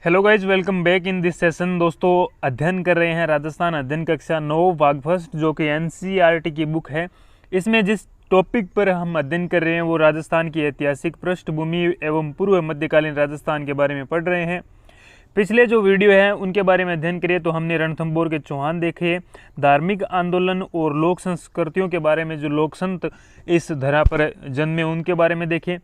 Hello guys, welcome back in this session. दोस्तों, अध्ययन कर रहे हैं राजस्थान अध्ययन कक्षा 9 भाग फर्स्ट, जो कि एनसीईआरटी की बुक है। इसमें जिस टॉपिक पर हम अध्ययन कर रहे हैं वो राजस्थान की ऐतिहासिक पृष्ठभूमि एवं पूर्व मध्यकालीन राजस्थान के बारे में पढ़ रहे हैं। पिछले जो वीडियो है उनके बारे में अध्ययन करिए तो हमने रणथंभौर के चौहान देखे, धार्मिक आंदोलन और लोक संस्कृतियों के बारे में, जो लोक संत इस धरा पर जन्मे उनके बारे में देखे।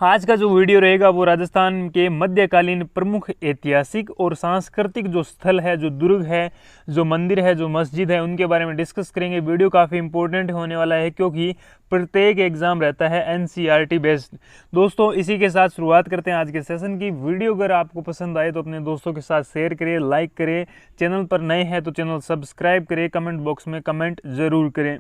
आज का जो वीडियो रहेगा वो राजस्थान के मध्यकालीन प्रमुख ऐतिहासिक और सांस्कृतिक जो स्थल है, जो दुर्ग है, जो मंदिर है, जो मस्जिद है, उनके बारे में डिस्कस करेंगे। वीडियो काफ़ी इंपॉर्टेंट होने वाला है क्योंकि प्रत्येक एग्जाम रहता है एनसीईआरटी बेस्ड। दोस्तों, इसी के साथ शुरुआत करते हैं आज के सेशन की। वीडियो अगर आपको पसंद आए तो अपने दोस्तों के साथ शेयर करें, लाइक करें। चैनल पर नए हैं तो चैनल सब्सक्राइब करें, कमेंट बॉक्स में कमेंट जरूर करें।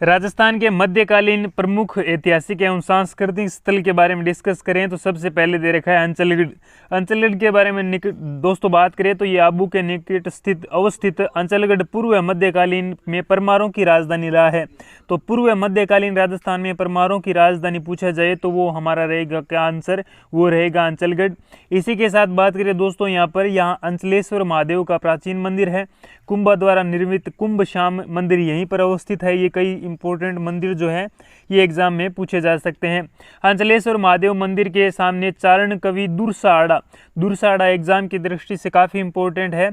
राजस्थान के मध्यकालीन प्रमुख ऐतिहासिक एवं सांस्कृतिक स्थल के बारे में डिस्कस करें तो सबसे पहले दे रखा है अंचलगढ़। अंचलगढ़ के बारे में दोस्तों बात करें तो ये आबू के निकट अवस्थित अंचलगढ़ पूर्व मध्यकालीन में परमारों की राजधानी रहा है। तो पूर्व मध्यकालीन राजस्थान में परमारों की राजधानी पूछा जाए तो वो हमारा रहेगा, क्या आंसर, वो रहेगा अंचलगढ़। इसी के साथ बात करें दोस्तों, यहाँ अंचलेश्वर महादेव का प्राचीन मंदिर है। कुंभा द्वारा निर्मित कुंभ श्याम मंदिर यहीं पर अवस्थित है। ये कई इंपॉर्टेंट मंदिर जो है ये एग्जाम में पूछे जा सकते हैं। अंचलेश्वर महादेव मंदिर के सामने चारण कवि दुरसाड़ा एग्जाम की दृष्टि से काफ़ी इंपॉर्टेंट है।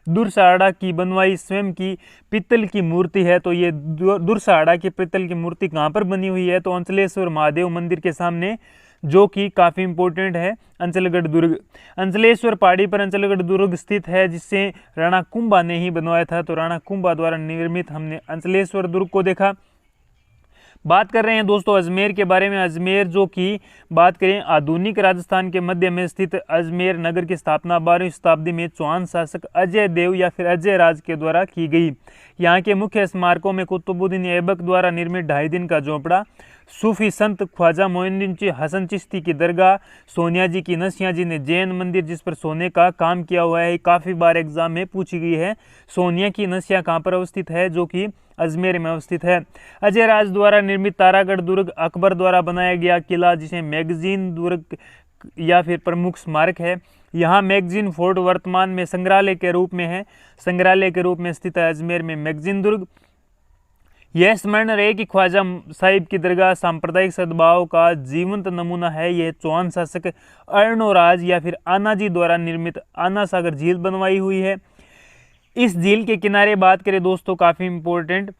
दुरसाड़ा की बनवाई स्वयं की पित्तल की मूर्ति है। तो ये दुरसाड़ा की पित्तल की मूर्ति कहाँ पर बनी हुई है? तो अंचलेश्वर महादेव मंदिर के सामने, जो कि काफ़ी इंपॉर्टेंट है, अंचलगढ़ दुर्ग। अंचलेश्वर पहाड़ी पर अंचलगढ़ दुर्ग स्थित है, जिससे राणा कुंभा ने ही बनवाया था। तो राणा कुंभा द्वारा निर्मित हमने अंचलेश्वर दुर्ग को देखा। बात कर रहे हैं दोस्तों अजमेर के बारे में। अजमेर, जो कि बात करें आधुनिक राजस्थान के मध्य में स्थित अजमेर नगर की स्थापना 12वीं शताब्दी में चौहान शासक अजय देव या फिर अजय राज के द्वारा की गई। यहाँ के मुख्य स्मारकों में कुतुबुद्दीन ऐबक द्वारा निर्मित 2.5 दिन का झोपड़ा, सूफी संत ख्वाजा मोइनुद्दीन हसन चिश्ती की दरगाह, सोनिया जी की नसिया जी ने जैन मंदिर जिस पर सोने का काम किया हुआ है, काफ़ी बार एग्जाम में पूछी गई है। सोनिया की नसिया कहाँ पर अवस्थित है? जो कि अजमेर में अवस्थित है। अजय राज द्वारा निर्मित तारागढ़ दुर्ग अकबर द्वारा बनाया गया किला, जिसे मैगजीन दुर्ग या फिर प्रमुख स्मारक है। यहाँ मैगजीन फोर्ट वर्तमान में संग्रहालय के रूप में है, संग्रहालय के रूप में स्थित है अजमेर में मैगजीन दुर्ग। यह स्मरण रहे कि ख्वाजा साहिब की दरगाह सांप्रदायिक सद्भाव का जीवंत नमूना है। यह चौहान शासक अर्णोराज या फिर आनाजी द्वारा निर्मित आना सागर झील बनवाई हुई है। इस झील के किनारे बात करें दोस्तों, काफी इंपॉर्टेंट,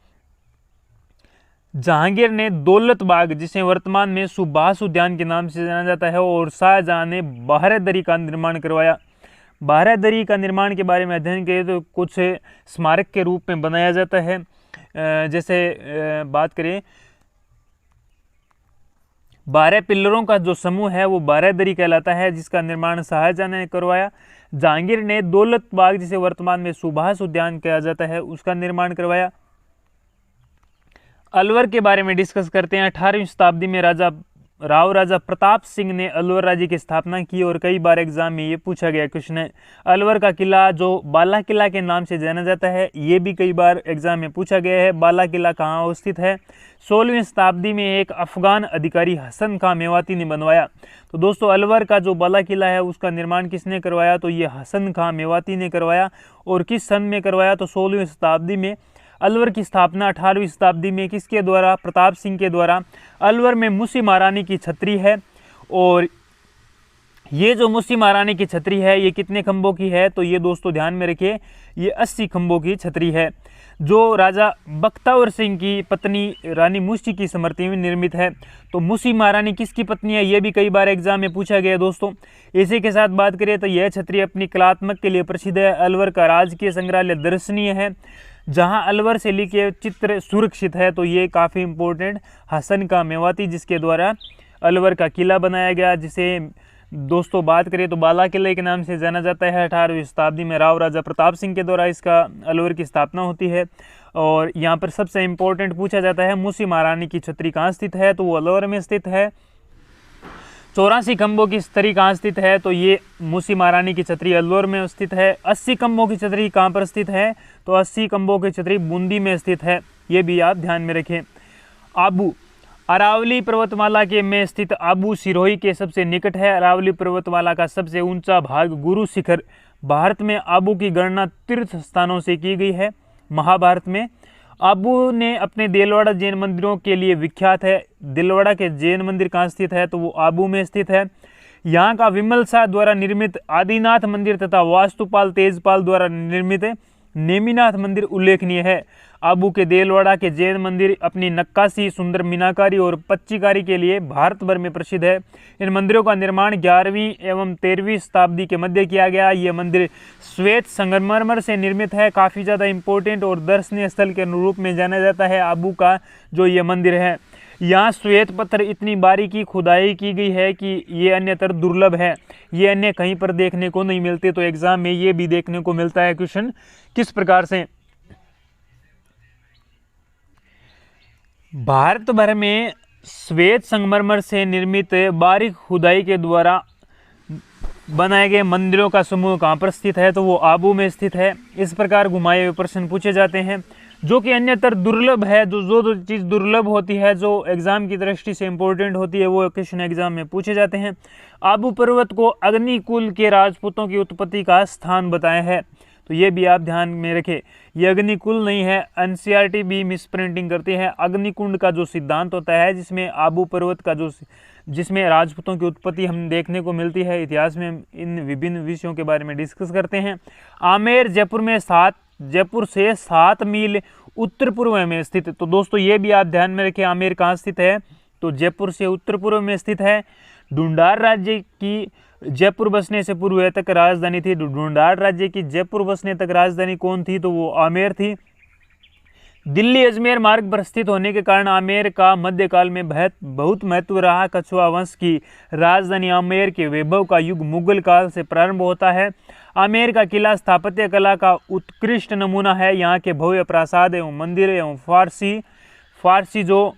जहांगीर ने दौलत बाग, जिसे वर्तमान में सुभाष उद्यान के नाम से जाना जाता है, और शाहजहां ने बारहदरी का निर्माण करवाया। बारहदरी का निर्माण के बारे में अध्ययन करें तो कुछ स्मारक के रूप में बनाया जाता है। जैसे बात करें 12 पिल्लरों का जो समूह है वो बारहदरी कहलाता है, जिसका निर्माण शाहजहां ने करवाया। जहांगीर ने दौलत बाग, जिसे वर्तमान में सुभाष उद्यान कहा जाता है, उसका निर्माण करवाया। अलवर के बारे में डिस्कस करते हैं। 18वीं शताब्दी में राजा प्रताप सिंह ने अलवर राज्य की स्थापना की और कई बार एग्जाम में ये पूछा गया क्वेश्चन है। अलवर का किला, जो बाला किला के नाम से जाना जाता है, ये भी कई बार एग्जाम में पूछा गया है। बाला किला कहाँ अवस्थित है? 16वीं शताब्दी में एक अफगान अधिकारी हसन खां मेवाती ने बनवाया। तो दोस्तों, अलवर का जो बाला किला है उसका निर्माण किसने करवाया? तो ये हसन खां मेवाती ने करवाया। और किस सन में करवाया? तो 16वीं शताब्दी में। अलवर की स्थापना 18वीं शताब्दी में किसके द्वारा? प्रताप सिंह के द्वारा। अलवर में मुसी महारानी की छतरी है, और ये जो मुसी महारानी की छतरी है ये कितने खंभों की है? तो ये दोस्तों ध्यान में रखिए, ये 80 खंभों की छतरी है, जो राजा बख्तावर सिंह की पत्नी रानी मुसी की स्मृति में निर्मित है। तो मुसी महारानी किसकी पत्नी है? ये भी कई बार एग्जाम में पूछा गया दोस्तों। इसी के साथ बात करें तो यह छतरी अपनी कलात्मक के लिए प्रसिद्ध है। अलवर का राजकीय संग्रहालय दर्शनीय है, जहां अलवर शैली के चित्र सुरक्षित है। तो ये काफ़ी इंपॉर्टेंट, हसन का मेवाती, जिसके द्वारा अलवर का किला बनाया गया, जिसे दोस्तों बात करें तो बाला किले के नाम से जाना जाता है। 18वीं शताब्दी में राजा प्रताप सिंह के द्वारा इसका अलवर की स्थापना होती है। और यहाँ पर सबसे इंपॉर्टेंट पूछा जाता है मुसी महारानी की छतरी कहाँ स्थित है? तो वो अलवर में स्थित है। 84 खंभों की छतरी कहाँ स्थित है? तो ये मुसी महारानी की छतरी अलवर में स्थित है। 80 खंभों की छतरी कहाँ पर स्थित है? तो 80 खंभों की छतरी बूंदी में स्थित है। ये भी आप ध्यान में रखें। अरावली पर्वतमाला के में स्थित आबू सिरोही के सबसे निकट है। अरावली पर्वतमाला का सबसे ऊंचा भाग गुरु शिखर। भारत में आबू की गणना तीर्थ स्थानों से की गई है। महाभारत में आबू ने अपने देलवाड़ा जैन मंदिरों के लिए विख्यात है। देलवाड़ा के जैन मंदिर कहाँ स्थित है, तो वो आबू में स्थित है। यहाँ का विमल शाह द्वारा निर्मित आदिनाथ मंदिर तथा वास्तुपाल तेजपाल द्वारा निर्मित नेमिनाथ मंदिर उल्लेखनीय है। आबू के देलवाड़ा के जैन मंदिर अपनी नक्काशी, सुंदर मीनाकारी और पच्चीकारी के लिए भारत भर में प्रसिद्ध है। इन मंदिरों का निर्माण 11वीं एवं 13वीं शताब्दी के मध्य किया गया। ये मंदिर श्वेत संगमरमर से निर्मित है। काफ़ी ज़्यादा इम्पोर्टेंट और दर्शनीय स्थल के रूप में जाना जाता है आबू का जो ये मंदिर है। यहाँ श्वेत पत्थर इतनी बारीकी खुदाई की गई है कि ये अन्यतर दुर्लभ है। ये अन्य कहीं पर देखने को नहीं मिलते। तो एग्जाम में ये भी देखने को मिलता है क्वेश्चन किस प्रकार से। भारत भर में श्वेत संगमरमर से निर्मित बारीक खुदाई के द्वारा बनाए गए मंदिरों का समूह कहाँ पर स्थित है, तो वो आबू में स्थित है। इस प्रकार घुमाए हुए प्रश्न पूछे जाते हैं जो कि अन्यतर दुर्लभ है। जो चीज़ दुर्लभ होती है, जो एग्जाम की दृष्टि से इंपॉर्टेंट होती है, वो क्वेश्चन एग्जाम में पूछे जाते हैं। आबू पर्वत को अग्निकुल के राजपूतों की उत्पत्ति का स्थान बताया है, तो ये भी आप ध्यान में रखें। ये अग्निकुल नहीं है, एनसीईआरटी भी मिसप्रिंटिंग करती है। अग्निकुंड का जो सिद्धांत होता है जिसमें आबू पर्वत का जिसमें राजपूतों की उत्पत्ति हम देखने को मिलती है। इतिहास में इन विभिन्न विषयों के बारे में डिस्कस करते हैं। आमेर जयपुर से 7 मील उत्तर पूर्व में स्थित। तो दोस्तों ये भी आप ध्यान में रखें, आमेर कहाँ स्थित है, तो जयपुर से उत्तर पूर्व में स्थित है। ढूंढार राज्य की जयपुर बसने से पूर्व तक राजधानी थी। ढूंढार राज्य की जयपुर बसने तक राजधानी कौन थी, तो वो आमेर थी। दिल्ली अजमेर मार्ग पर स्थित होने के कारण आमेर का मध्यकाल में बहुत महत्व रहा। कछुआ वंश की राजधानी आमेर के वैभव का युग मुगल काल से प्रारंभ होता है। आमेर का किला स्थापत्य कला का उत्कृष्ट नमूना है। यहाँ के भव्य प्रासाद एवं मंदिर एवं फारसी जो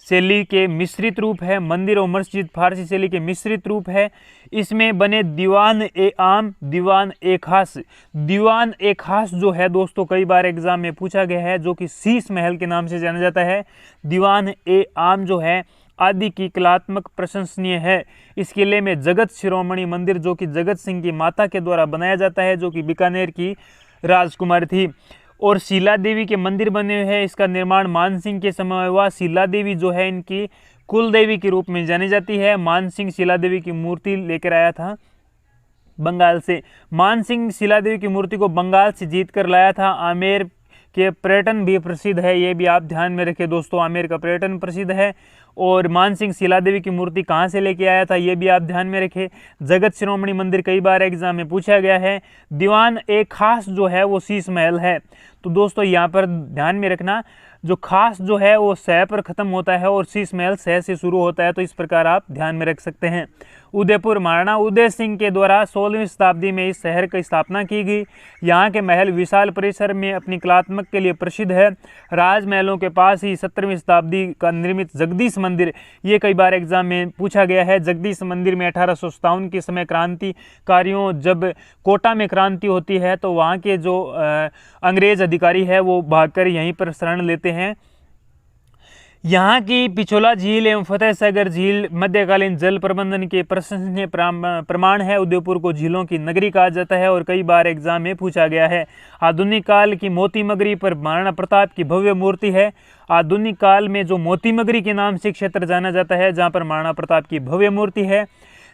शैली के मिश्रित रूप है, मंदिर और मस्जिद फारसी शैली के मिश्रित रूप है। इसमें बने दीवान ए आम, दीवान ए खास। दीवान ए खास जो है दोस्तों कई बार एग्जाम में पूछा गया है, जो कि शीश महल के नाम से जाना जाता है। दीवान ए आम जो है आदि की कलात्मक प्रशंसनीय है। इस किले में जगत शिरोमणि मंदिर जो कि जगत सिंह की माता के द्वारा बनाया जाता है, जो कि बीकानेर की राजकुमारी थी। और शीला देवी के मंदिर बने हुए हैं। इसका निर्माण मानसिंह के समय हुआ। शीला देवी जो है इनकी कुल देवी के रूप में जानी जाती है। मानसिंह शीला देवी की मूर्ति लेकर आया था बंगाल से। मानसिंह शीला देवी की मूर्ति को बंगाल से जीत कर लाया था। आमेर के पर्यटन भी प्रसिद्ध है, ये भी आप ध्यान में रखें दोस्तों। आमेर का पर्यटन प्रसिद्ध है। और मानसिंह शीला देवी की मूर्ति कहाँ से लेके आया था, ये भी आप ध्यान में रखें। जगत शिरोमणि मंदिर कई बार एग्जाम में पूछा गया है। दीवान ए खास जो है वो शीश महल है। तो दोस्तों यहाँ पर ध्यान में रखना, जो खास जो है वो सह पर खत्म होता है और शीश महल सह से शुरू होता है। तो इस प्रकार आप ध्यान में रख सकते हैं। उदयपुर महाराणा उदय सिंह के द्वारा 16वीं शताब्दी में इस शहर की स्थापना की गई। यहाँ के महल विशाल परिसर में अपनी कलात्मक के लिए प्रसिद्ध है। राजमहलों के पास ही 17वीं शताब्दी का निर्मित जगदीश मंदिर, ये कई बार एग्जाम में पूछा गया है। जगदीश मंदिर में 1857 के समय क्रांतिकारियों जब कोटा में क्रांति होती है तो वहाँ के जो अंग्रेज अधिकारी है वो भागकर यहीं पर शरण लेते हैं। यहाँ की पिछोला झील एवं फतेह सागर झील मध्यकालीन जल प्रबंधन के प्रशंसनीय प्रमाण है। उदयपुर को झीलों की नगरी कहा जाता है और कई बार एग्जाम में पूछा गया है। आधुनिक काल की मोती मगरी पर महाराणा प्रताप की भव्य मूर्ति है। आधुनिक काल में जो मोती मगरी के नाम से क्षेत्र जाना जाता है, जहाँ पर महाराणा प्रताप की भव्य मूर्ति है,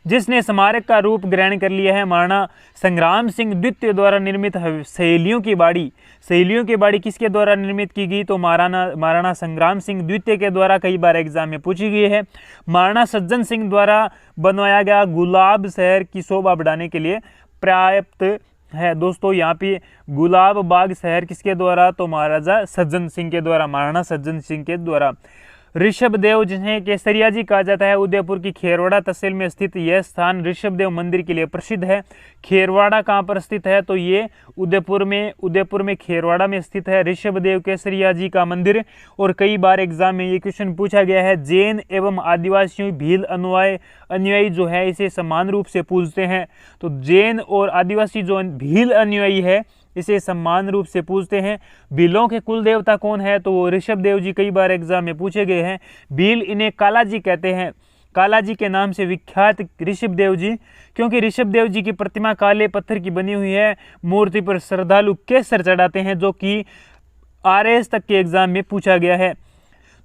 जिसने स्मारक का रूप ग्रहण कर लिया है। महाराणा संग्राम सिंह द्वितीय द्वारा निर्मित सहेलियों की बाड़ी। सहेलियों की बाड़ी किसके द्वारा निर्मित की गई, तो महाराणा संग्राम सिंह द्वितीय के द्वारा कई बार एग्जाम में पूछी गई है। महाराणा सज्जन सिंह द्वारा बनवाया गया गुलाब शहर की शोभा बढ़ाने के लिए पर्याप्त है। दोस्तों यहाँ पे गुलाब बाग शहर किसके द्वारा, तो महाराजा सज्जन सिंह के द्वारा, महाराणा सज्जन सिंह के द्वारा। ऋषभदेव जिन्हें केसरिया जी कहा जाता है, उदयपुर की खेरवाड़ा तहसील में स्थित यह स्थान ऋषभदेव मंदिर के लिए प्रसिद्ध है। खेरवाड़ा कहाँ पर स्थित है, तो ये उदयपुर में खेरवाड़ा में स्थित है ऋषभदेव केसरिया जी का मंदिर। और कई बार एग्जाम में ये क्वेश्चन पूछा गया है। जैन एवं आदिवासियों भील अनुयायी जो है इसे समान रूप से पूजते हैं। तो जैन और आदिवासी जो भील अनुयायी है इसे सम्मान रूप से पूजते हैं। भीलों के कुल देवता कौन है, तो वो ऋषभ देव जी कई बार एग्जाम में पूछे गए हैं। भील इन्हें कालाजी कहते हैं, कालाजी के नाम से विख्यात ऋषभ देव जी, क्योंकि ऋषभ देव जी की प्रतिमा काले पत्थर की बनी हुई है। मूर्ति पर श्रद्धालु केसर चढ़ाते हैं, जो कि RS तक के एग्जाम में पूछा गया है।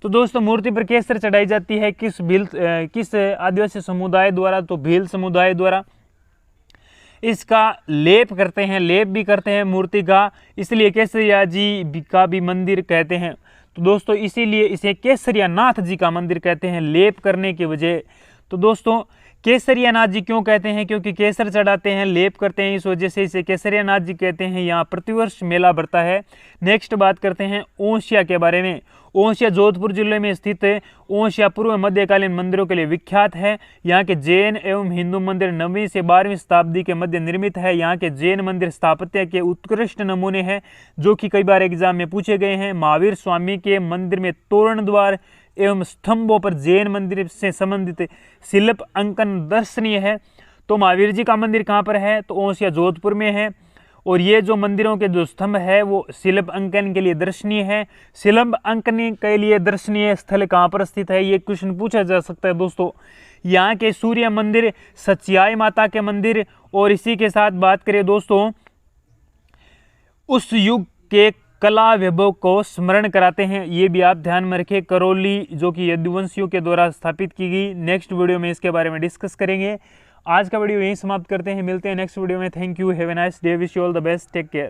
तो दोस्तों मूर्ति पर केसर चढ़ाई जाती है किस आदिवासी समुदाय द्वारा, तो भील समुदाय द्वारा। इसका लेप करते हैं, लेप भी करते हैं मूर्ति का, इसलिए केसरिया जी का भी मंदिर कहते हैं। तो दोस्तों इसीलिए इसे केसरिया नाथ जी का मंदिर कहते हैं, लेप करने की वजह। तो दोस्तों केसरिया नाथ जी क्यों कहते हैं, क्योंकि केसर चढ़ाते हैं, लेप करते हैं, इस वजह से इसे केसरिया नाथ जी कहते हैं। यहाँ प्रतिवर्ष मेला बढ़ता है। नेक्स्ट बात करते हैं ओंसिया के बारे में। ओंसिया जोधपुर जिले में स्थित है। ओंसिया पूर्व मध्यकालीन मंदिरों के लिए विख्यात है। यहाँ के जैन एवं हिंदू मंदिर 9वीं से 12वीं शताब्दी के मध्य निर्मित है। यहाँ के जैन मंदिर स्थापत्य के उत्कृष्ट नमूने हैं, जो कि कई बार एग्जाम में पूछे गए हैं। महावीर स्वामी के मंदिर में तोरण द्वार एवं स्तंभों पर जैन मंदिर से संबंधित शिल्प अंकन दर्शनीय है। तो महावीर जी का मंदिर कहाँ पर है, तो ओंसिया जोधपुर में है। और ये जो मंदिरों के जो स्तंभ है वो शिल्प अंकन के लिए दर्शनीय है। शिल्प अंकन के लिए दर्शनीय स्थल कहाँ पर स्थित है, ये क्वेश्चन पूछा जा सकता है दोस्तों। यहाँ के सूर्य मंदिर, सच्चाई माता के मंदिर, और इसी के साथ बात करें दोस्तों उस युग के कला वैभव को स्मरण कराते हैं। ये भी आप ध्यान में रखें। करौली जो कि यदुवंशियों के द्वारा स्थापित की गई। नेक्स्ट वीडियो में इसके बारे में डिस्कस करेंगे। आज का वीडियो यहीं समाप्त करते हैं, मिलते हैं नेक्स्ट वीडियो में। Thank you, have a nice day, wish you all the best, take care.